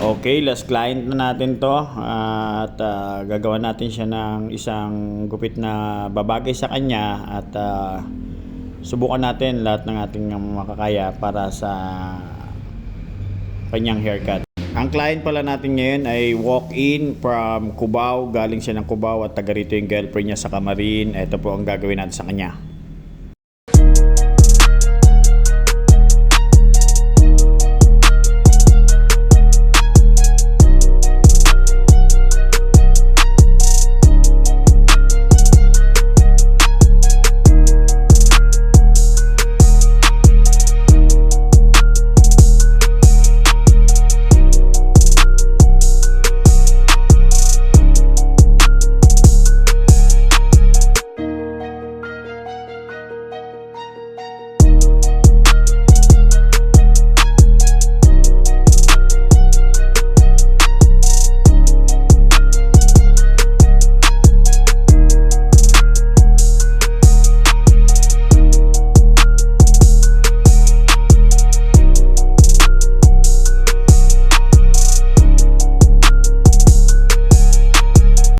Okay, last client na natin to at gagawa natin siya ng isang gupit na babagay sa kanya at subukan natin lahat ng ating makakaya para sa kanyang haircut. Ang client pala natin ngayon ay walk-in from Cubao, galing siya ng Cubao at taga rito yung girlfriend niya sa Camarin. Ito po ang gagawin natin sa kanya.